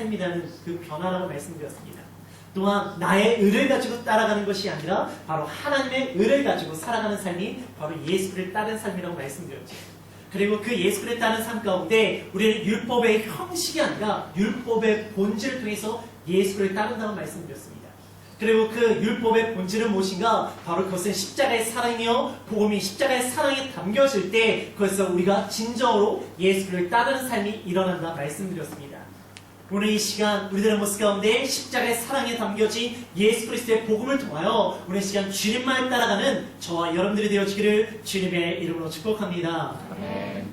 삶이라는 그 변화라고 말씀드렸습니다. 또한 나의 의를 가지고 따라가는 것이 아니라 바로 하나님의 의를 가지고 살아가는 삶이 바로 예수를 따르는 삶이라고 말씀드렸죠. 그리고 그 예수를 따르는 삶 가운데 우리는 율법의 형식이 아니라 율법의 본질을 통해서 예수를 따른다고 말씀드렸습니다. 그리고 그 율법의 본질은 무엇인가? 바로 그것은 십자가의 사랑이요 복음이 십자가의 사랑에 담겨질 때 그것에서 우리가 진정으로 예수를 따르는 삶이 일어난다 말씀드렸습니다. 오늘 이 시간 우리들의 모습 가운데 십자가의 사랑에 담겨진 예수 그리스도의 복음을 통하여 오늘 시간 주님만 따라가는 저와 여러분들이 되어지기를 주님의 이름으로 축복합니다. 아멘.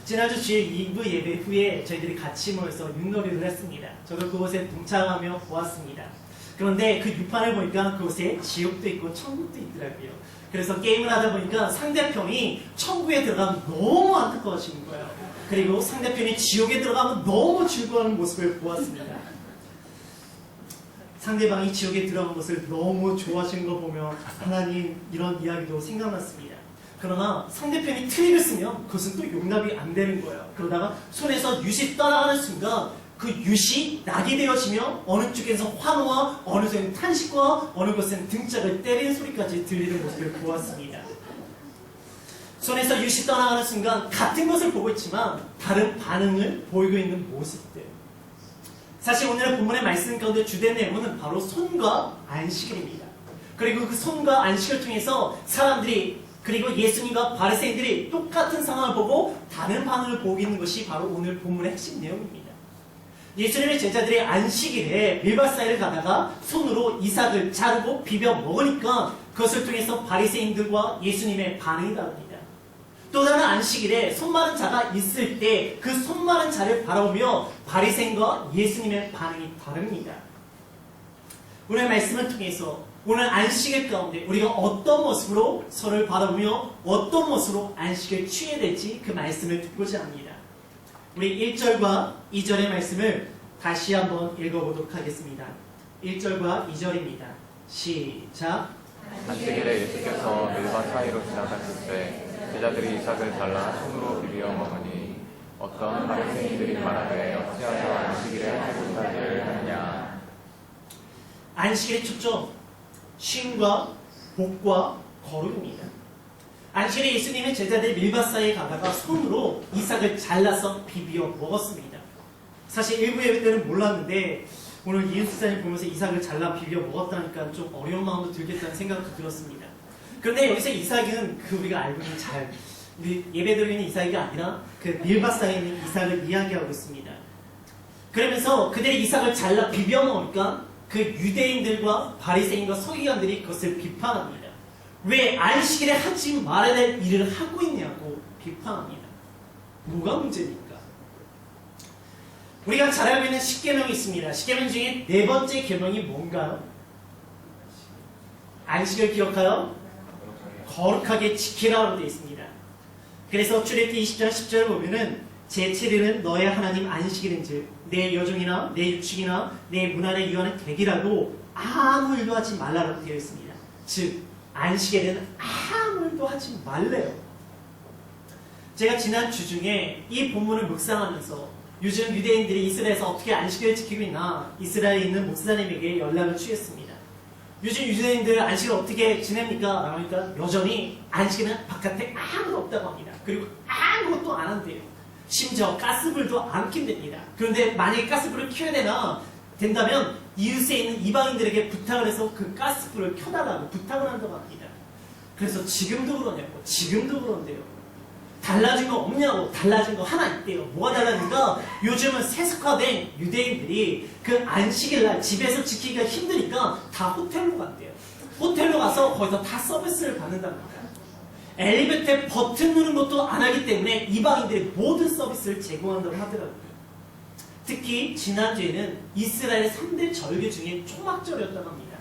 지난주 주일 2부 예배 후에 저희들이 같이 모여서 윷놀이를 했습니다. 저도 그곳에 동참하며 보았습니다. 그런데 그 유판을 보니까 그곳에 지옥도 있고 천국도 있더라고요. 그래서 게임을 하다 보니까 상대편이 천국에 들어가면 너무 안타까워지는 거예요. 그리고 상대편이 지옥에 들어가면 너무 즐거워하는 모습을 보았습니다. 상대방이 지옥에 들어간 것을 너무 좋아하시는 거 보면 하나님 이런 이야기도 생각났습니다. 그러나 상대편이 트릭을 쓰면 그것은 또 용납이 안 되는 거예요. 그러다가 손에서 윷이 떠나가는 순간 그 윷이 낙이 되어지며 어느 쪽에서 환호와 어느 쪽에는 탄식과 어느 곳은 등짝을 때리는 소리까지 들리는 모습을 보았습니다. 손에서 윷이 떠나가는 순간 같은 것을 보고 있지만 다른 반응을 보이고 있는 모습들. 사실 오늘의 본문의 말씀 가운데 주된 내용은 바로 손과 안식일입니다. 그리고 그 손과 안식을 통해서 사람들이 그리고 예수님과 바리새인들이 똑같은 상황을 보고 다른 반응을 보이고 있는 것이 바로 오늘 본문의 핵심 내용입니다. 예수님의 제자들이 안식일에 밀밭사이를 가다가 손으로 이삭을 자르고 비벼 먹으니까 그것을 통해서 바리새인들과 예수님의 반응이 다릅니다. 또 다른 안식일에 손마른 자가 있을 때 그 손마른 자를 바라보며 바리새인과 예수님의 반응이 다릅니다. 오늘 말씀을 통해서 오늘 안식일 가운데 우리가 어떤 모습으로 서로를 바라보며 어떤 모습으로 안식을 취해야 될지 그 말씀을 듣고자 합니다. 우리 1절과 2절의 말씀을 다시 한번 읽어보도록 하겠습니다. 1절과 2절입니다. 시작. 안식일에 예수께서 밀밭 사이로 지나가실 때 제자들이 이삭을 잘라 손으로 비비어 먹으니 어떤 바리새인들이 말하되 어찌하여 안식일에 해고사를 하느냐. 안식일의 초점, 쉼과 복과 거룩입니다. 안식일에 예수님의 제자들이 밀밭 사이에 가다가 손으로 이삭을 잘라서 비비어 먹었습니다. 사실 일부 예배 때는 몰랐는데 오늘 이은수사님 보면서 이삭을 잘라 비벼 먹었다니까 좀 어려운 마음도 들겠다는 생각도 들었습니다. 그런데 여기서 이삭은 우리가 알고 있는 우리 예배 드리는 이삭이 아니라 그 밀밭 사이에 있는 이삭을 이야기하고 있습니다. 그러면서 그들이 이삭을 잘라 비벼 먹으니까 그 유대인들과 바리새인과 서기관들이 그것을 비판합니다. 왜 안식일에 하지 말아야 될 일을 하고 있냐고 비판합니다. 뭐가 문제입니까? 우리가 잘 알고 있는 10계명이 있습니다. 10계명 중에 네 번째 계명이 뭔가요? 안식을 기억하여 거룩하게 지키라고 되어 있습니다. 그래서 출애굽기 20장 10절을 보면은 제7일은 너의 하나님 안식일인즉 내 여종이나 내 육축이나 내 문안에 유하는 객이라도 아무 일도 하지 말라라고 되어 있습니다. 즉 안식일에는 아무 일도 하지 말래요. 제가 지난 주 중에 이 본문을 묵상하면서 요즘 유대인들이 이스라엘에서 어떻게 안식일을 지키고 있나 이스라엘에 있는 목사님에게 연락을 취했습니다. 요즘 유대인들 안식을 어떻게 지냅니까? 라니까 여전히 안식일은 바깥에 아무도 없다고 합니다. 그리고 아무것도 안 한대요. 심지어 가스불도 안 킨답니다. 그런데 만약에 가스불을 켜야 된다면 이웃에 있는 이방인들에게 부탁을 해서 그 가스불을 켜달라고 부탁을 한다고 합니다. 그래서 지금도 그러냐고, 지금도 그런데요. 달라진 거 없냐고, 달라진 거 하나 있대요. 뭐가 달라진가? 요즘은 세속화된 유대인들이 그 안식일날 집에서 지키기가 힘드니까 다 호텔로 간대요. 호텔로 가서 거기서 다 서비스를 받는답니다. 엘리베이터에 버튼 누르는 것도 안 하기 때문에 이방인들이 모든 서비스를 제공한다고 하더라고요. 특히 지난주에는 이스라엘의 3대 절기 중에 초막절이었다고 합니다.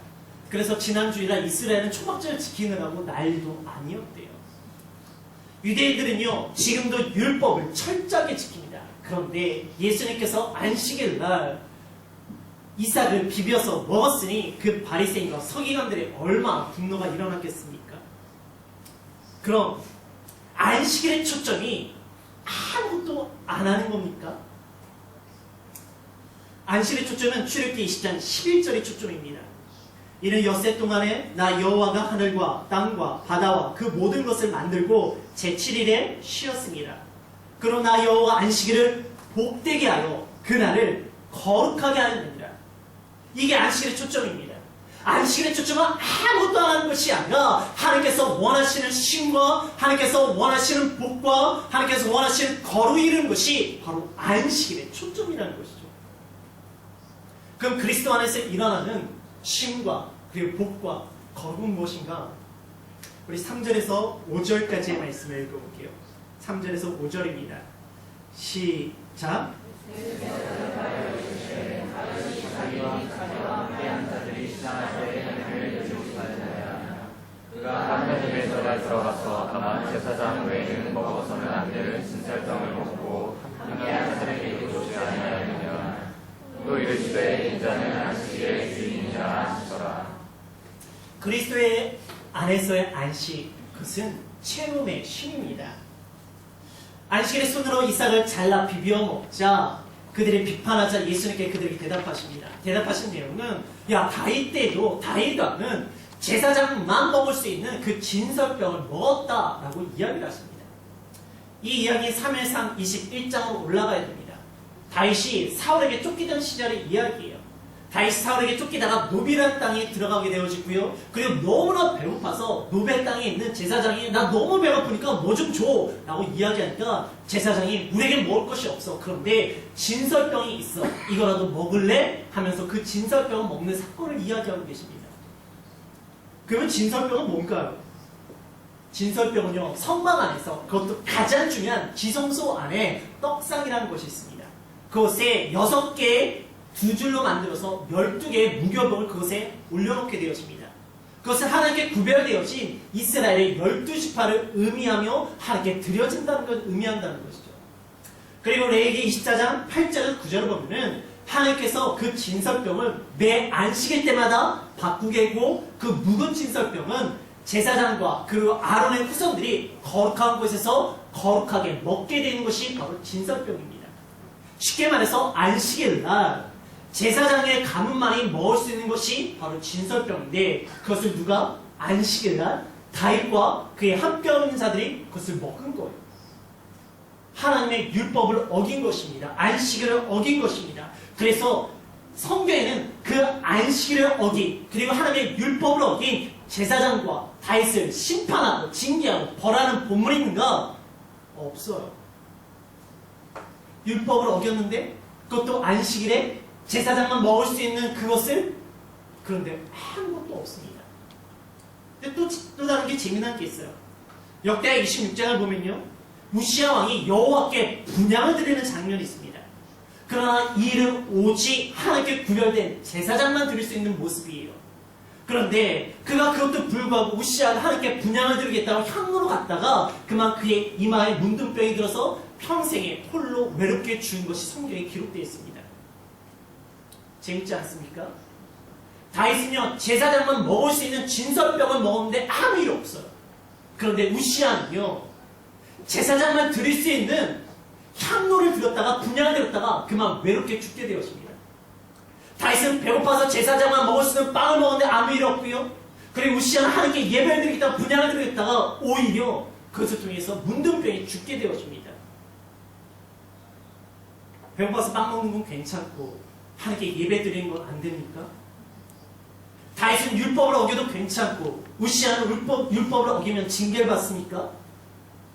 그래서 지난주이라 이스라엘은 초막절을 지키느라고 난리도 아니었대요. 유대인들은요 지금도 율법을 철저하게 지킵니다. 그런데 예수님께서 안식일날 이삭을 비벼서 먹었으니 그 바리새인과 서기관들의 얼마나 분노가 일어났겠습니까? 그럼 안식일의 초점이 아무것도 안 하는 겁니까? 안식일의 초점은 출애굽기 20장 11절의 초점입니다. 이는 엿새 동안에 나 여호와가 하늘과 땅과 바다와 그 모든 것을 만들고 제7일에 쉬었습니다. 그러나 여호와가 안식일을 복되게 하여 그날을 거룩하게 하느니라. 이게 안식일의 초점입니다. 안식일의 초점은 아무것도 안 하는 것이 아니라 하나님께서 원하시는 쉼과 하나님께서 원하시는 복과 하나님께서 원하시는 거룩을 이루는 것이 바로 안식일의 초점이라는 것이죠. 그럼 그리스도 안에서 일어나는 쉼과 그리고 복과 거룩은 무엇인가? 우리 3절에서 5절까지의 말씀을 읽어볼게요. 3절에서 5절입니다. 시작. 그가 하나님의 전에 들어가서 다만 제사장 외에는 먹어서는 안 되는 진설병을 먹고 함께한 자들에게 이르지 아니하였느냐. 또 이르시되 인자는 안식일의 주인이라 하시더라. 그리스도의 안에서의 안식, 그것은 체험의 쉼입니다. 안식일의 손으로 이삭을 잘라 비벼 먹자 그들이 비판하자 예수님께 그들에게 대답하십니다. 대답하신 내용은 야 다윗 때도 다윗 왕은 제사장만 먹을 수 있는 그 진설병을 먹었다라고 이야기를 하십니다. 이 이야기 3일상 21장으로 올라가야 됩니다. 다윗이 사울에게 쫓기던 시절의 이야기예요. 다윗이 사울에게 쫓기다가 노비란 땅에 들어가게 되어지고요. 그리고 너무나 배고파서 노베 땅에 있는 제사장이 나 너무 배고프니까 뭐 좀 줘 라고 이야기하니까 제사장이 우리에게 먹을 것이 없어. 그런데 진설병이 있어. 이거라도 먹을래? 하면서 그 진설병을 먹는 사건을 이야기하고 계십니다. 그러면 진설병은 뭔가요? 진설병은요, 성막 안에서 그것도 가장 중요한 지성소 안에 떡상이라는 것이 있습니다. 그것에 6개의 두 줄로 만들어서 12개의 무교병을 그것에 올려놓게 되어집니다. 그것은 하나님께 구별되어진 이스라엘의 12지파를 의미하며 하나님께 드려진다는 걸 의미한다는 것이죠. 그리고 레위기 24장 8절에서 9절을 보면은 하나님께서 그 진설병을 매 안식일 때마다 바꾸게 하고 그 묵은 진설병은 제사장과 그리고 아론의 후손들이 거룩한 곳에서 거룩하게 먹게 되는 것이 바로 진설병입니다. 쉽게 말해서 안식일 날 제사장의 가문만이 먹을 수 있는 것이 바로 진설병인데 그것을 누가 안식일 날 다윗과 그의 함께하는 자들이 그것을 먹은 거예요. 하나님의 율법을 어긴 것입니다. 안식일을 어긴 것입니다. 그래서 성경에는 그 안식일을 어긴 그리고 하나님의 율법을 어긴 제사장과 다윗을 심판하고 징계하고 벌하는 본문이 있는가? 없어요. 율법을 어겼는데 그것도 안식일에 제사장만 먹을 수 있는 그것을 그런데 아무것도 없습니다. 근데 또 다른 게 재미난 게 있어요. 역대하 26장을 보면요. 우시야 왕이 여호와께 분향을 드리는 장면이 있습니다. 그러나 이 일은 오직 하나님께 구별된 제사장만 드릴 수 있는 모습이에요. 그런데 그가 그것도 불구하고 우시야가 하나님께 분향을 드리겠다고 향로로 갔다가 그만 그의 이마에 문둥병이 들어서 평생에 홀로 외롭게 죽은 것이 성경에 기록되어 있습니다. 재밌지 않습니까? 다윗은요 제사장만 먹을 수 있는 진설병을 먹었는데 아무 일 없어요. 그런데 우시야는요 제사장만 드릴 수 있는 향로를 드렸다가 분향을 드렸다가 그만 외롭게 죽게 되었습니다. 다윗은 배고파서 제사장만 먹을 수 있는 빵을 먹었는데 아무 일 없고요. 그리고 우시야는 하나님께 예배를 드리겠다가 분향을 드리겠다가 오히려 그것을 통해서 문둥병이 죽게 되었습니다. 배고파서 빵 먹는 건 괜찮고 하나님께 예배 드리는 건 안 됩니까? 다윗은 율법을 어겨도 괜찮고 우시야는 율법을 어기면 징계를 받습니까?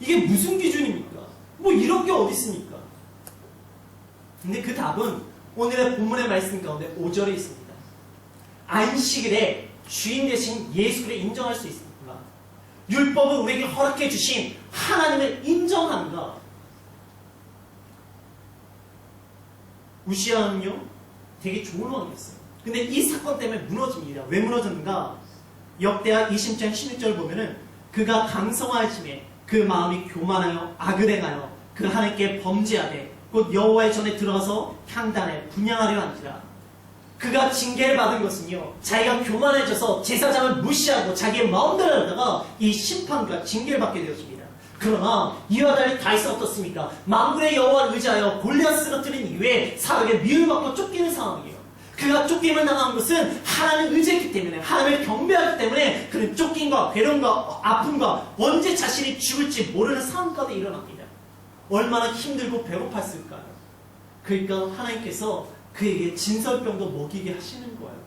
이게 무슨 기준입니까? 뭐 이런 게 어디 있습니까? 근데 그 답은 오늘의 본문의 말씀 가운데 5절에 있습니다. 안식일에 주인 되신 예수를 인정할 수 있습니까? 율법을 우리에게 허락해 주신 하나님을 인정하는가? 우시야는요 되게 좋은 왕이었어요. 근데 이 사건 때문에 무너집니다. 왜 무너졌는가? 역대하 20장 16절 보면은 그가 강성하심에 그 마음이 교만하여 악을 행하여 그 하나님께 범죄하되 곧 여호와의 전에 들어가서 향단에 분향하려 하니라. 그가 징계를 받은 것은요 자기가 교만해져서 제사장을 무시하고 자기의 마음대로 하다가 이 심판과 징계를 받게 되었습니다. 그러나 이와 달리 다윗은 어떻습니까? 만군의 여호와를 의지하여 골리앗을 쓰러뜨린 이후에 사람에게 미움받고 쫓기는 상황이에요. 그가 쫓김을 당한 것은 하나님을 의지했기 때문에, 하나님을 경배하기 때문에 그는 쫓김과 괴로움과 아픔과 언제 자신이 죽을지 모르는 상황 가운데 일어납니다. 얼마나 힘들고 배고팠을까요? 그러니까 하나님께서 그에게 진설병도 먹이게 하시는 거예요.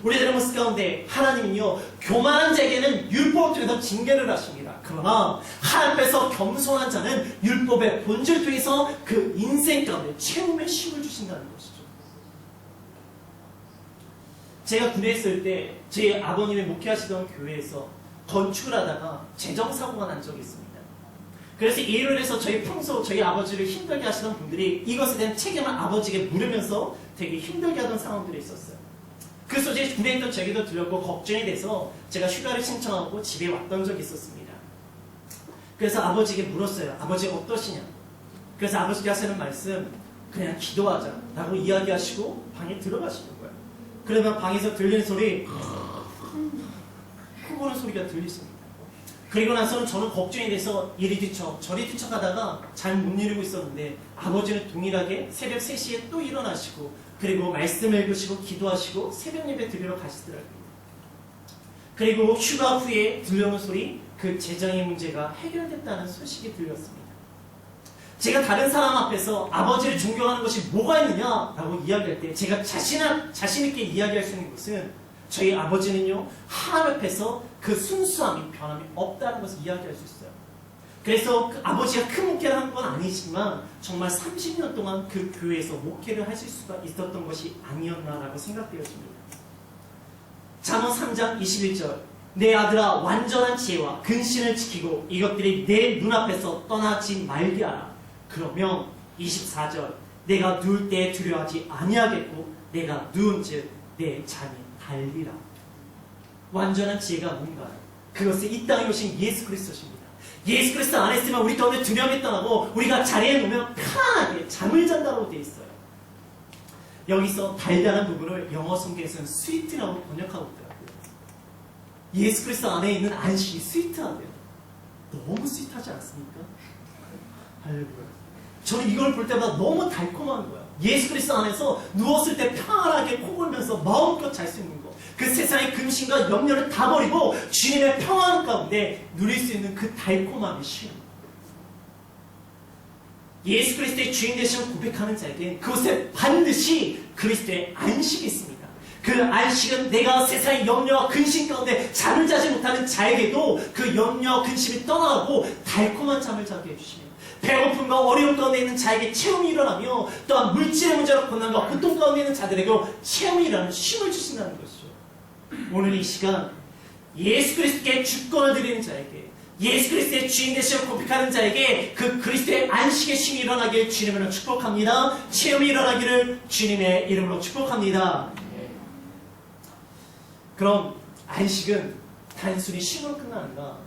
우리들의 모습 가운데 하나님은요, 교만한 자에게는 율법을 통해서 징계를 하십니다. 그러나 하나님 앞에서 겸손한 자는 율법의 본질을 통해서 그 인생 가운데 채움의 쉼을 주신다는 것이죠. 제가 군대에 있을 때 제 아버님이 목회하시던 교회에서 건축을 하다가 재정사고가 난 적이 있습니다. 그래서 이로 인해서 평소 저희 아버지를 힘들게 하시던 분들이 이것에 대한 책임을 아버지에게 물으면서 되게 힘들게 하던 상황들이 있었어요. 그래서 제 군대에 있던 제게도 들렸고 걱정이 돼서 제가 휴가를 신청하고 집에 왔던 적이 있었습니다. 그래서 아버지에게 물었어요. 아버지 어떠시냐? 그래서 아버지가 하시는 말씀, 그냥 기도하자 라고 이야기하시고 방에 들어가시는 거예요. 그러면 방에서 들리는 소리, 코 고는 소리가 들리십니다. 그리고 나서는 저는 걱정이 돼서 이리 뒤척 저리 뒤척 하다가 잘 못 이루고 있었는데 아버지는 동일하게 새벽 3시에 또 일어나시고 그리고 말씀을 읽으시고 기도하시고 새벽 예배 드리러 가시더라고요. 그리고 휴가 후에 들려오는 소리, 그 재정의 문제가 해결됐다는 소식이 들렸습니다. 제가 다른 사람 앞에서 아버지를 존경하는 것이 뭐가 있느냐라고 이야기할 때 제가 자신 있게 이야기할 수 있는 것은 저희 아버지는요, 하나님 앞에서 그 순수함이 변함이 없다는 것을 이야기할 수 있어요. 그래서 그 아버지가 큰 목회를 한 건 아니지만 정말 30년 동안 그 교회에서 목회를 하실 수가 있었던 것이 아니었나라고 생각되어집니다. 잠언 3장 21절, 내 아들아 완전한 지혜와 근신을 지키고 이것들이 내 눈앞에서 떠나지 말게 하라. 그러면 24절, 내가 누울 때 두려워하지 아니하겠고 내가 누운즉 내 잠이 달리라. 완전한 지혜가 뭔가요? 그것은 이 땅에 오신 예수 그리스도십니다. 예수 그리스도 안에 있으면 우리 가운데 두려움이 떠나고 우리가 자리에 놓으면 편안하게 잠을 잔다고 되어 있어요. 여기서 달달한 부분을 영어 성경에서는 스위트라고 번역하고 있더라고요. 예수 그리스도 안에 있는 안식이 스위트하대요. 너무 스위트하지 않습니까? 할렐루야. 저는 이걸 볼 때마다 너무 달콤한 거예요. 예수 그리스도 안에서 누웠을 때 편안하게 코 골면서 마음껏 잘 수 있는 거. 그 세상의 근심과 염려를 다 버리고 주님의 평안 가운데 누릴 수 있는 그 달콤함의 쉼. 예수 그리스도의 주인 되심을 고백하는 자에게 그곳에 반드시 그리스도의 안식이 있습니다. 그 안식은 내가 세상의 염려와 근심 가운데 잠을 자지 못하는 자에게도 그 염려와 근심이 떠나고 달콤한 잠을 자게 해주시며, 배고픔과 어려움 가운데 있는 자에게 체험이 일어나며, 또한 물질의 문제로 고난과 고통 가운데 있는 자들에게 체험이 일어나는 쉼을 주신다는 것이죠. 오늘 이 시간 예수 그리스도께 주권을 드리는 자에게, 예수 그리스도의 주인 되심을 고백하는 자에게 그 그리스도의 안식의 쉼이 일어나길 주님으로 축복합니다. 체험이 일어나기를 주님의 이름으로 축복합니다. 그럼 안식은 단순히 쉼으로 끝나는가?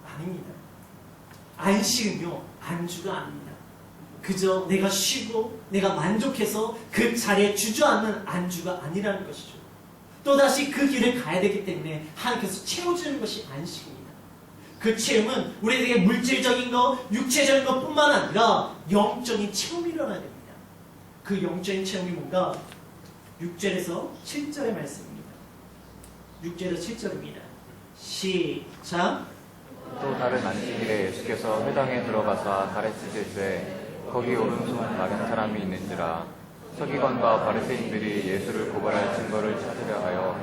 아닙니다. 안식은요, 안주가 아닙니다. 그저 내가 쉬고 내가 만족해서 그 자리에 주저앉는 안주가 아니라는 것이죠. 또다시 그 길을 가야 되기 때문에 하나님께서 채워주는 것이 안식입니다. 그 체험은 우리에게 물질적인 것, 육체적인 것뿐만 아니라 영적인 체험이 일어나야 됩니다. 그 영적인 체험이 뭔가 6절에서 7절의 말씀입니다. 6절에서 7절입니다. 시작. 또 다른 안식일에 예수께서 회당에 들어가사 가르치실 때 거기 오른손 마른 사람이 있는지라. 서기관과 바리새인들이 예수를 고발할 증거를 찾으려 하여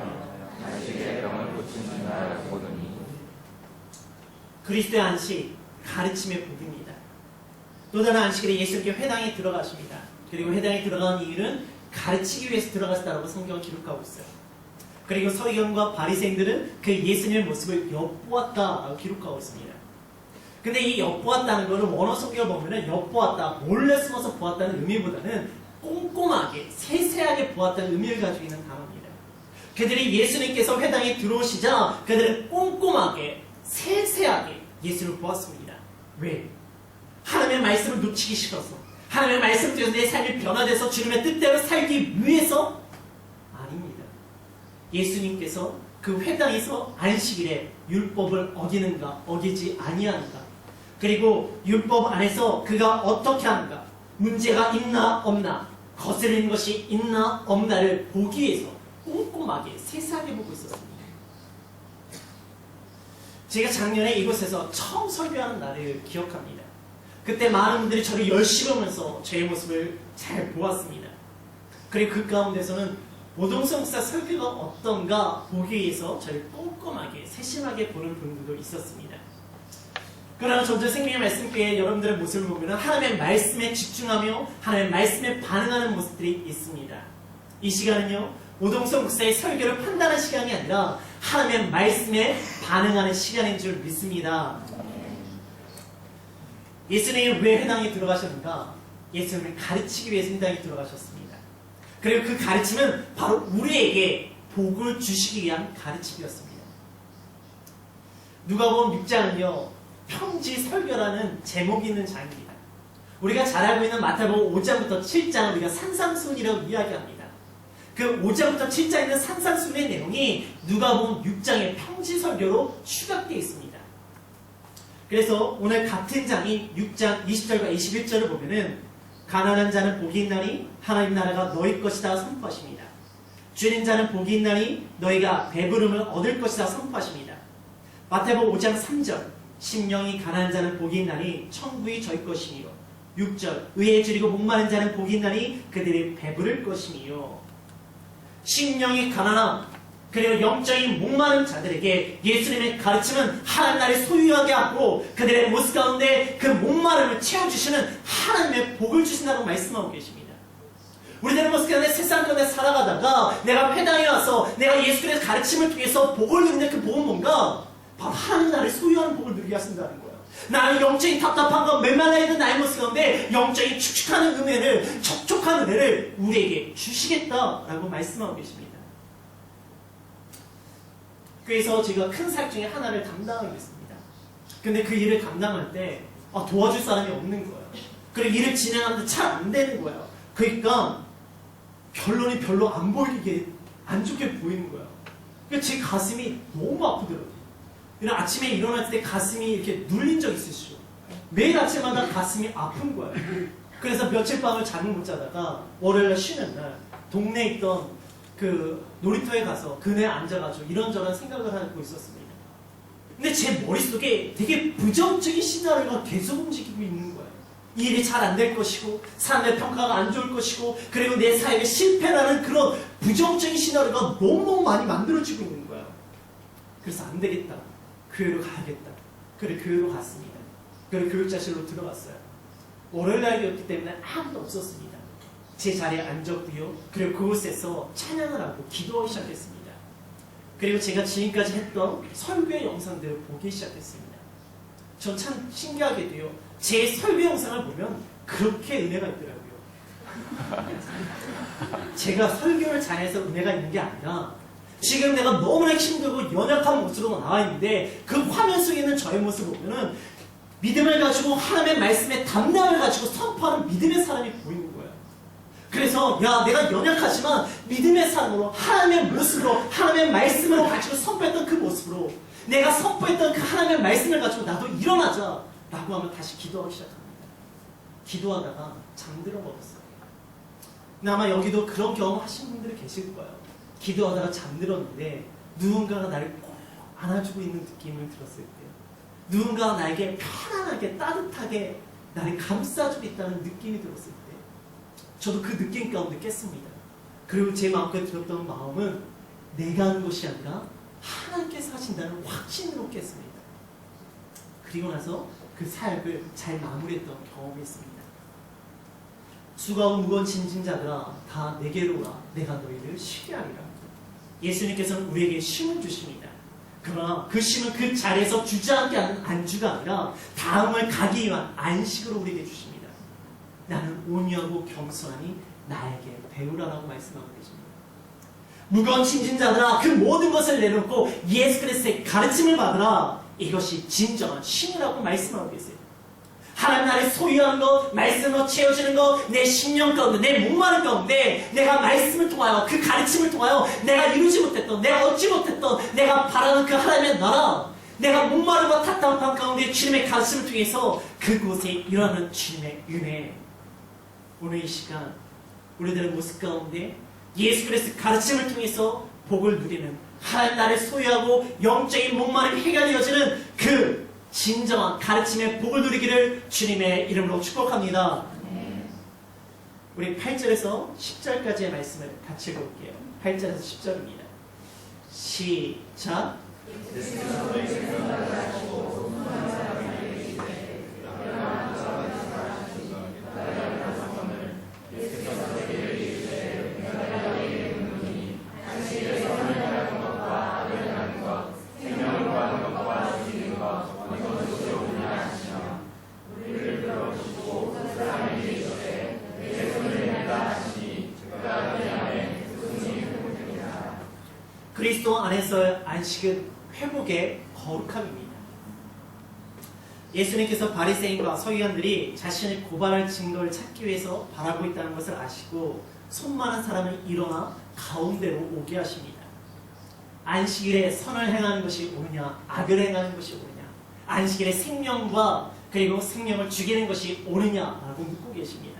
안식일의 병을 고친 신하를 보더니. 그리스도의 안식, 가르침의 복입니다. 또 다른 안식일에 예수님께 회당에 들어가십니다. 그리고 회당에 들어간 이유는 가르치기 위해서 들어갔다라고 성경은 기록하고 있어요. 그리고 서기관과 바리새인들은 그 예수님의 모습을 엿보았다라고 기록하고 있습니다. 근데 이 엿보았다는 것을 원어 성경을 보면은 엿보았다, 몰래 숨어서 보았다는 의미보다는 꼼꼼하게, 세세하게 보았다는 의미를 가지고 있는 단어입니다. 그들이 예수님께서 회당에 들어오시자 그들은 꼼꼼하게, 세세하게 예수를 보았습니다. 왜? 하나님의 말씀을 놓치기 싫어서, 하나님의 말씀 때문에 내 삶이 변화돼서 주님의 뜻대로 살기 위해서? 아닙니다. 예수님께서 그 회당에서 안식일에 율법을 어기는가 어기지 아니하는가 그리고 율법 안에서 그가 어떻게 하는가, 문제가 있나 없나, 거스르는 것이 있나 없나를 보기 위해서 꼼꼼하게 세세하게 보고 있었습니다. 제가 작년에 이곳에서 처음 설교하는 날을 기억합니다. 그때 많은 분들이 저를 열심히 보면서 저의 모습을 잘 보았습니다. 그리고 그 가운데서는 오동성 목사 설교가 어떤가 보기 위해서 저를 꼼꼼하게 세심하게 보는 분들도 있었습니다. 그러나 점점 생명의 말씀교회 여러분들의 모습을 보면 하나님의 말씀에 집중하며 하나님의 말씀에 반응하는 모습들이 있습니다. 이 시간은요, 오동성 목사의 설교를 판단하는 시간이 아니라 하나님의 말씀에 반응하는 시간인 줄 믿습니다. 예수님이 왜 회당에 들어가셨는가? 예수님을 가르치기 위해서 회당에 들어가셨습니다. 그리고 그 가르침은 바로 우리에게 복을 주시기 위한 가르침이었습니다. 누가복음 6장은요, 평지 설교라는 제목이 있는 장입니다. 우리가 잘 알고 있는 마태복음 5장부터 7장을 우리가 산상수훈이라고 이야기합니다. 그 5장부터 7장에 있는 산상수훈의 내용이 누가복음 6장의 평지 설교로 추각되어 있습니다. 그래서 오늘 같은 장인 6장 20절과 21절을 보면은 가난한 자는 복이 있나니 하나님 나라가 너희 것이다 선포하십니다. 줄인 자는 복이 있나니 너희가 배부름을 얻을 것이다 선포하십니다. 마태복음 5장 3절 심령이 가난한 자는 복이 있나니 천국이 저희 것이니요. 6절 의에 줄이고 목마른 자는 복이 있나니 그들이 배부를 것이니요. 심령이 가난함 그리고 영적인 목마른 자들에게 예수님의 가르침은 하나님 나라를 소유하게 하고 그들의 모습 가운데 그 목마름을 채워주시는 하나님의 복을 주신다고 말씀하고 계십니다. 우리들의 모습 가운데 세상 가운데 살아가다가 내가 회당에 와서 내가 예수 그리스도의 가르침을 통해서 복을 누리는 그 복은 뭔가? 바로 하나님 나라를 소유하는 복을 누리게 하신다는 거예요. 나는 영적인 답답한 것 메말라 있는 나의 모습 가운데 영적인 축축하는 은혜를 촉촉한 은혜를 우리에게 주시겠다라고 말씀하고 계십니다. 그래서 제가 큰 사역 중에 하나를 담당하게 됐습니다. 근데 그 일을 담당할 때 도와줄 사람이 없는 거예요. 그리고 일을 진행하는데 잘 안 되는 거예요. 그러니까 결론이 별로 안 보이게 안 좋게 보이는 거예요. 그러니까 제 가슴이 너무 아프더라고요. 이런 아침에 일어날 때 가슴이 이렇게 눌린 적 있으시죠? 매일 아침마다 가슴이 아픈 거예요. 그래서 며칠 밤을 잠을 못 자다가 월요일 쉬는 날 동네에 있던 그 놀이터에 가서 그네에 앉아가지고 이런저런 생각을 하고 있었습니다. 근데 제 머릿속에 되게 부정적인 시나리오가 계속 움직이고 있는 거예요. 이 일이 잘 안 될 것이고 사람들의 평가가 안 좋을 것이고 그리고 내 사역에 실패라는 그런 부정적인 시나리오가 너무 많이 만들어지고 있는 거예요. 그래서 안 되겠다. 교회로 가야겠다. 그래 교회로 갔습니다. 그리고 교육자실로 들어갔어요. 월요일 날이었기 때문에 아무도 없었습니다. 제 자리에 앉았고요. 그리고 그곳에서 찬양을 하고 기도하기 시작했습니다. 그리고 제가 지금까지 했던 설교의 영상들을 보기 시작했습니다. 전 참 신기하게도요. 제 설교 영상을 보면 그렇게 은혜가 있더라고요. 제가 설교를 잘해서 은혜가 있는 게 아니라 지금 내가 너무나 힘들고 연약한 모습으로 나와 있는데 그 화면 속에 있는 저의 모습을 보면은 믿음을 가지고 하나님의 말씀에 담량을 가지고 선포하는 믿음의 사람이 보이는 거예요. 그래서 내가 연약하지만 믿음의 사람으로 하나님의 모습으로 하나님의 말씀을 가지고 선포했던 그 모습으로 내가 선포했던 그 하나님의 말씀을 가지고 나도 일어나자 라고 하면 다시 기도하기 시작합니다. 기도하다가 잠들어 버렸어요. 근데 아마 여기도 그런 경험 하신 분들이 계실 거예요. 기도하다가 잠들었는데 누군가가 나를 꼭 안아주고 있는 느낌을 들었을 때 누군가가 나에게 편안하게 따뜻하게 나를 감싸주고 있다는 느낌이 들었을 때 저도 그 느낌 가운데 깼습니다. 그리고 제 마음속에 들었던 마음은 내가 하는 것이 아니라 하나님께서 하신다는 확신으로 깼습니다. 그리고 나서 그 사역을 잘 마무리했던 경험이 있습니다. 수고하고 무거운 짐진 자들아 다 내게로 와 내가 너희를 쉬게 하리라. 예수님께서는 우리에게 쉼을 주십니다. 그러나 그 쉼은 그 자리에서 주저앉게 하는 안주가 아니라 다음을 가기 위한 안식으로 우리에게 주십니다. 나는 온유하고 겸손하니 나에게 배우라라고 말씀하고 계십니다. 무거운 짐진 자들아 그 모든 것을 내놓고 예수 그리스도의 가르침을 받으라. 이것이 진정한 쉼이라고 말씀하고 계세요. 하나님 나라를 소유하는 것, 말씀으로 채워지는 것, 내 심령 가운데, 내 목마른 가운데 내가 말씀을 통하여 그 가르침을 통하여 내가 이루지 못했던, 내가 얻지 못했던, 내가 바라는 그 하나님의 나라 내가 목마름과 답답한 가운데 주님의 가르침을 통해서 그곳에 일어나는 주님의 은혜. 오늘 이 시간 우리들의 모습 가운데 예수 그리스도의 가르침을 통해서 복을 누리는, 하나님 나라를 소유하고 영적인 목마름이 해결되어지는 그 진정한 가르침의 복을 누리기를 주님의 이름으로 축복합니다. 우리 8절에서 10절까지의 말씀을 같이 읽어볼게요. 8절에서 10절입니다. 시작. 그리스도 안에서의 안식은 회복의 거룩함입니다. 예수님께서 바리새인과 서기관들이 자신의 고발할 증거를 찾기 위해서 바라고 있다는 것을 아시고 손 많은 사람을 일어나 가운데로 오게 하십니다. 안식일에 선을 행하는 것이 옳으냐, 악을 행하는 것이 옳으냐, 안식일에 생명과 그리고 생명을 죽이는 것이 옳으냐라고 묻고 계십니다.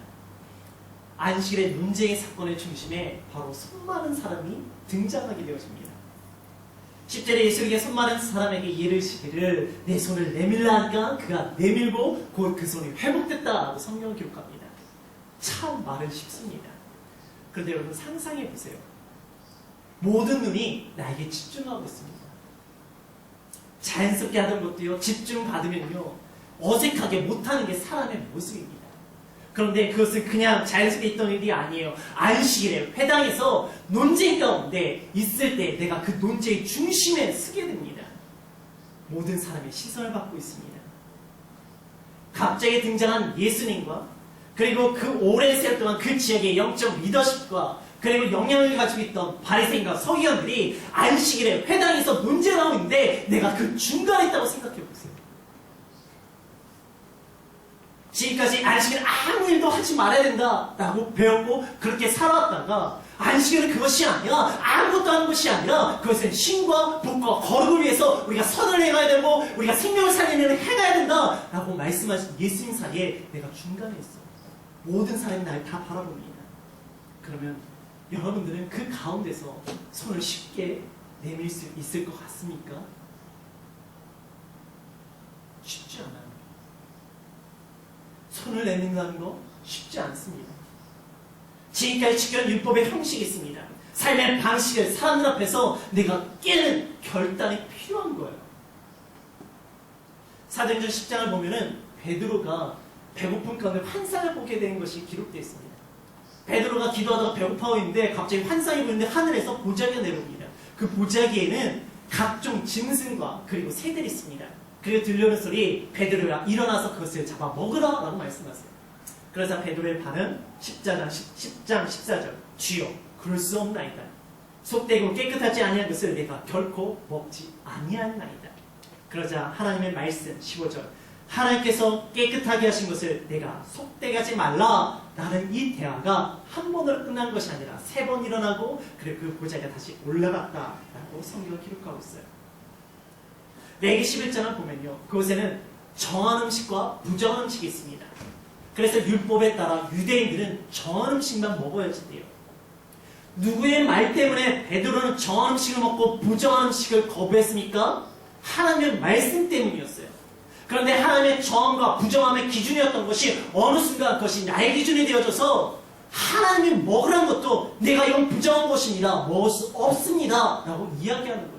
안식일의 논쟁의 사건의 중심에 바로 손 많은 사람이 등장하게 되어집니다. 10절에 예수님께 손 많은 사람에게 이르시기를 내 손을 내밀라 하니까 그가 내밀고 곧 그 손이 회복됐다라고 성경을 기록합니다. 참 말은 쉽습니다. 그런데 여러분 상상해 보세요. 모든 눈이 나에게 집중하고 있습니다. 자연스럽게 하던 것도요, 집중받으면요 어색하게 못하는 게 사람의 모습입니다. 그런데 그것은 그냥 자연스럽게 있던 일이 아니에요. 안식일에 회당에서 논쟁 가운데 있을 때 내가 그 논쟁의 중심에 서게 됩니다. 모든 사람의 시선을 받고 있습니다. 갑자기 등장한 예수님과 그리고 그 오랜 세월 동안 그 지역의 영적 리더십과 그리고 영향을 가지고 있던 바리새인과 서기관들이 안식일에 회당에서 논쟁을 하고 있는데 내가 그 중간에 있다고 생각해 보세요. 지금까지 안식일은 아무 일도 하지 말아야 된다라고 배웠고 그렇게 살아왔다가 안식일은 그것이 아니라 아무것도 하는 것이 아니라 그것은 신과 복과 거룩을 위해서 우리가 선을 행해야 되고 우리가 생명을 살리는 일을 행해야 된다라고 말씀하신 예수님 사이에 내가 중간에 있어. 모든 사람이 나를 다 바라봅니다. 그러면 여러분들은 그 가운데서 손을 쉽게 내밀 수 있을 것 같습니까? 쉽지 않아요. 손을 내민다는 거 쉽지 않습니다. 지금까지 지켜온 율법의 형식이 있습니다. 삶의 방식을 사람들 앞에서 내가 깨는 결단이 필요한 거예요. 사도행전 10장을 보면은 베드로가 배고픈 가운데 환상을 보게 되는 것이 기록되어 있습니다. 베드로가 기도하다가 배고파하고 있는데 갑자기 환상이 보이는데 하늘에서 보자기가 내려옵니다. 그 보자기에는 각종 짐승과 그리고 새들이 있습니다. 그리고 들려오는 소리, 베드로야 일어나서 그것을 잡아 먹으라 라고 말씀하세요. 그러자 베드로의 반응 10장 14절 주여 그럴 수 없나이다. 속되고 깨끗하지 아니한 것을 내가 결코 먹지 아니하나이다. 그러자 하나님의 말씀 15절 하나님께서 깨끗하게 하신 것을 내가 속되게 하지 말라. 나는 이 대화가 한 번으로 끝난 것이 아니라 3번 일어나고 그리고 그 보자기가 다시 올라갔다라고 성경을 기록하고 있어요. 레기 11장을 보면요. 그곳에는 정한 음식과 부정한 음식이 있습니다. 그래서 율법에 따라 유대인들은 정한 음식만 먹어야지 돼요. 누구의 말 때문에 베드로는 정한 음식을 먹고 부정한 음식을 거부했습니까? 하나님의 말씀 때문이었어요. 그런데 하나님의 정함과 부정함의 기준이었던 것이 어느 순간 그것이 나의 기준이 되어져서 하나님이 먹으라는 것도 내가 이건 부정한 것입니다. 먹을 수 없습니다. 라고 이야기하는 거예요.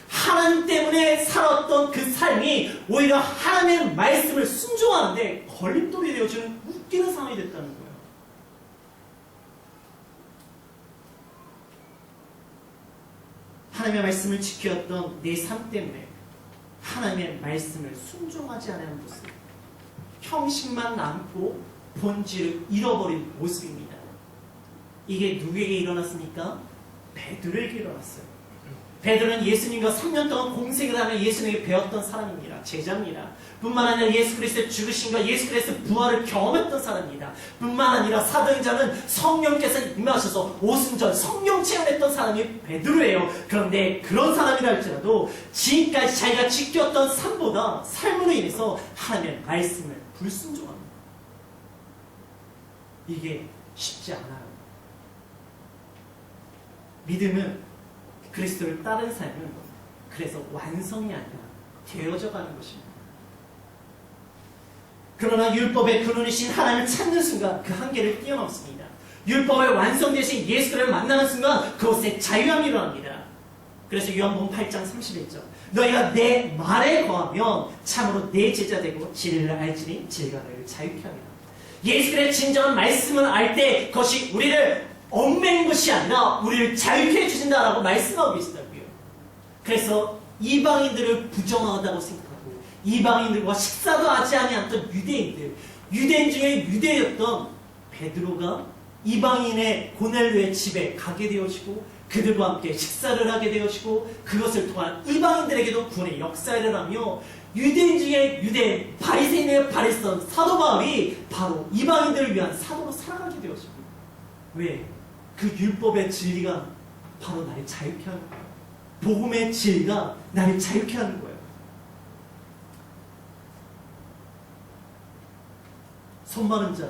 하나님 때문에 살았던 그 삶이 오히려 하나님의 말씀을 순종하는데 걸림돌이 되어주는 웃기는 상황이 됐다는 거예요. 하나님의 말씀을 지켰던 내 삶 때문에 하나님의 말씀을 순종하지 않는 모습, 형식만 남고 본질을 잃어버린 모습입니다. 이게 누구에게 일어났습니까? 베드로에게 일어났어요. 베드로는 예수님과 3년 동안 공생을 하며 예수님에게 배웠던 사람입니다. 제자입니다. 뿐만 아니라 예수 그리스도의 죽으심과 예수 그리스도의 부활을 경험했던 사람입니다. 뿐만 아니라 사도행전은 성령께서 임하셔서 오순절 성령 체험했던 사람이 베드로예요. 그런데 그런 사람이라 할지라도 지금까지 자기가 지켰던 삶으로 인해서 하나님의 말씀을 불순종합니다. 이게 쉽지 않아요. 믿음은 그리스도를 따르는 삶은 그래서 완성이 아니라 되어져 가는 것입니다. 그러나 율법의 근원이신 하나님을 찾는 순간 그 한계를 뛰어넘습니다. 율법의 완성되신 예수를 만나는 순간 그곳에 자유함이 일어납니다. 그래서 요한복음 8장 31절 너희가 내 말에 거하면 참으로 내 제자 되고 진리를 알지니 진리가 너희를 자유케 하리라. 예수 그리스도의 진정한 말씀을 알 때 그것이 우리를 얽매인 것이 아니라 우리를 자유케 해주신다라고 말씀하고 계시다고요. 그래서 이방인들을 부정하다고 생각하고 이방인들과 식사도 하지 아니했던 유대인 중에 유대였던 베드로가 이방인의 고넬료의 집에 가게 되어지고 그들과 함께 식사를 하게 되어지고 그것을 통한 이방인들에게도 구원의 역사를 하며 유대인 중에 유대인, 바리새인의 바리새인 사도 바울이 바로 이방인들을 위한 사도로 살아가게 되어지고 왜? 그 율법의 진리가 바로 나를 자유케 하는 거예요. 복음의 진리가 나를 자유케 하는 거예요. 손 마른 자,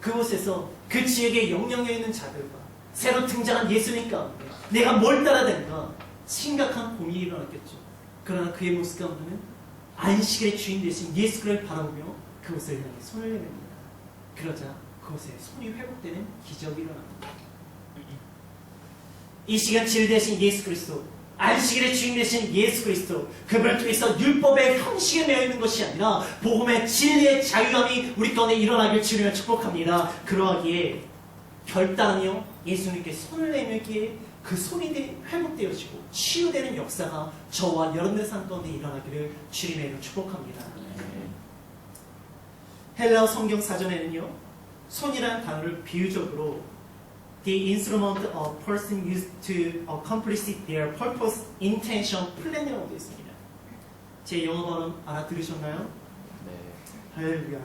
그곳에서 그 지역에 영향력 있는 자들과 새로 등장한 예수님 가운데 내가 뭘 따라야 되는가 심각한 고민이 일어났겠죠. 그러나 그의 모습 가운데는 안식일의 주인 되신 예수 그리스도를 바라보며 그곳을 향해 손을 내밉니다. 그러자 그곳에 손이 회복되는 기적이 일어납니다. 이 시간 질 되신 예수 그리스도, 안식일의 주인 되신 예수 그리스도, 그분을 통해서 율법의 형식에 매여 있는 것이 아니라 복음의 진리의 자유함이 우리 가운데 일어나길 주님을 축복합니다. 그러하기에 결단하며 예수님께 손을 내밀기에 그 손이 회복되어지고 치유되는 역사가 저와 여러분의 삶 가운데 일어나기를 주님의 이름으로 축복합니다. 헬라어 성경 사전에는요, 손이라는 단어를 비유적으로 the instrument a person used to accomplish their purpose, intention, plan이라고 되어 있습니다. 제 영어 발음 알아들으셨나요? 네. 할렐루야.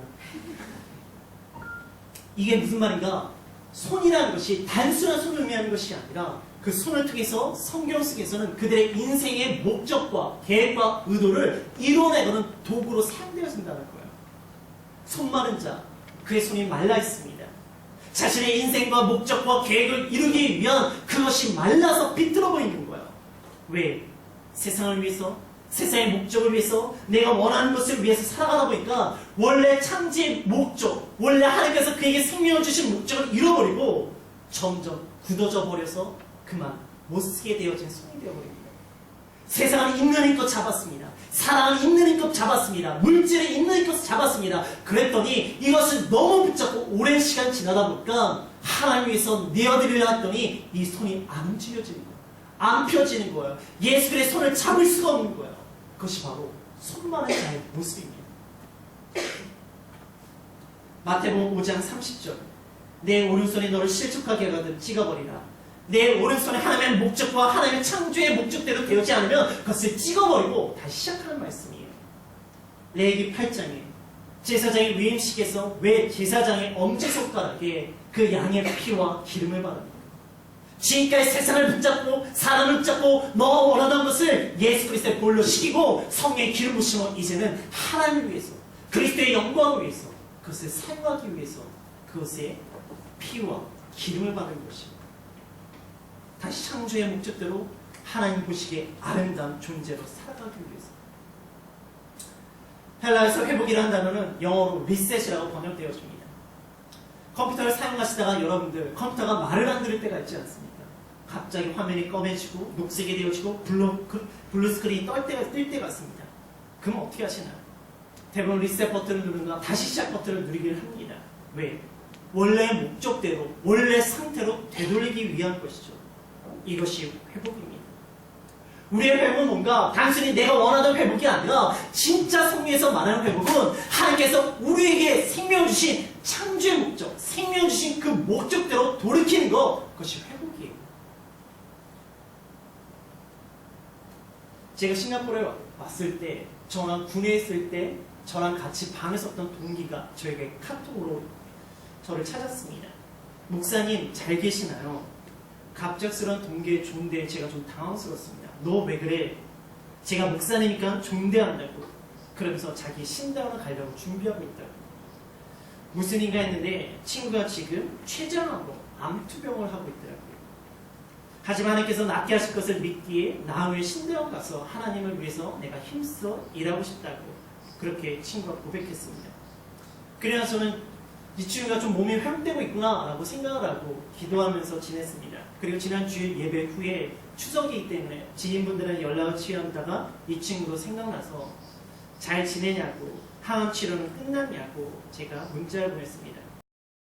이게 무슨 말인가? 손이라는 것이 단순한 손을 의미하는 것이 아니라 그 손을 통해서 성경 속에서는 그들의 인생의 목적과 계획과 의도를 이뤄내는 도구로 사용되어진다는 거예요. 손 마른 자, 그의 손이 말라 있습니다. 자신의 인생과 목적과 계획을 이루기 위한 그것이 말라서 비틀어 보이는 거예요. 왜? 세상을 위해서, 세상의 목적을 위해서, 내가 원하는 것을 위해서 살아가다 보니까 원래 창조의 목적, 원래 하나님께서 그에게 생명을 주신 목적을 잃어버리고 점점 굳어져 버려서 그만 못쓰게 되어진 손이 되어버립니다. 세상을 있는 힘껏 잡았습니다. 사랑을 있는 힘껏 잡았습니다. 물질을 있는 힘껏 잡았습니다. 그랬더니 이것을 너무 붙잡고 오랜 시간 지나다 보니까 하나님 위해서 내어드리려 했더니 이 손이 안 움직여지는 거예요. 안 펴지는 거예요. 예수 그리스도의 손을 잡을 수가 없는 거예요. 그것이 바로 손 마른 자의 모습입니다. 마태복음 5장 30절 내 오른손이 너를 실족하게 하거든 찍어버리라. 내 오른손에 하나님의 목적과 하나님의 창조의 목적대로 되지 않으면 그것을 찍어버리고 다시 시작하는 말씀이에요. 레위기 8장에 제사장의 위임식에서 왜 제사장의 엄지손가락에 그 양의 피와 기름을 바릅니까? 지금까지 세상을 붙잡고 사람을 붙잡고 너가 원하던 것을 예수 그리스도의 볼로 시키고 성령의 기름 부심으로 이제는 하나님을 위해서 그리스도의 영광을 위해서 그것을 사용하기 위해서 그것에 피와 기름을 바르는 것입니다. 다시 창조의 목적대로 하나님 보시기에 아름다운 존재로 살아가기 위해서. 헬라에서 회복이라는 단어는 영어로 리셋이라고 번역되어집니다. 컴퓨터를 사용하시다가 여러분들 컴퓨터가 말을 안 들을 때가 있지 않습니까? 갑자기 화면이 검해지고 녹색이 되어지고 블루 스크린이 뜰 때가 있습니다. 그럼 어떻게 하시나요? 대부분 리셋 버튼을 누르거나 다시 시작 버튼을 누르기를 합니다. 왜? 원래 목적대로 원래 상태로 되돌리기 위한 것이죠. 이것이 회복입니다. 우리의 회복은 뭔가 단순히 내가 원하던 회복이 아니라 진짜 성경에서 말하는 회복은 하나님께서 우리에게 생명 주신 창조의 목적, 생명 주신 그 목적대로 돌이키는 것, 그것이 회복이에요. 제가 싱가포르에 왔을 때, 저랑 군에 있을 때 저랑 같이 방을 썼던 동기가 저에게 카톡으로 저를 찾았습니다. 목사님 잘 계시나요? 갑작스러운 동기의 존대에 제가 좀 당황스러웠습니다. 너 왜 그래? 제가 목사니까 존대한다고. 그러면서 자기 신당으로 가려고 준비하고 있다고. 무슨 인가 했는데 친구가 지금 췌장암으로 암투병을 하고 있더라고요. 하지만 하나님께서 낫게 하실 것을 믿기에 나후에 신대원 가서 하나님을 위해서 내가 힘써 일하고 싶다고 그렇게 친구가 고백했습니다. 그래야 저는 이 친구가 좀 몸이 회복되고 있구나 라고 생각을 하고 기도하면서 지냈습니다. 그리고 지난 주일 예배 후에 추석이기 때문에 지인분들은 연락을 취한다가 이 친구도 생각나서 잘 지내냐고, 항암 치료는 끝났냐고 제가 문자를 보냈습니다.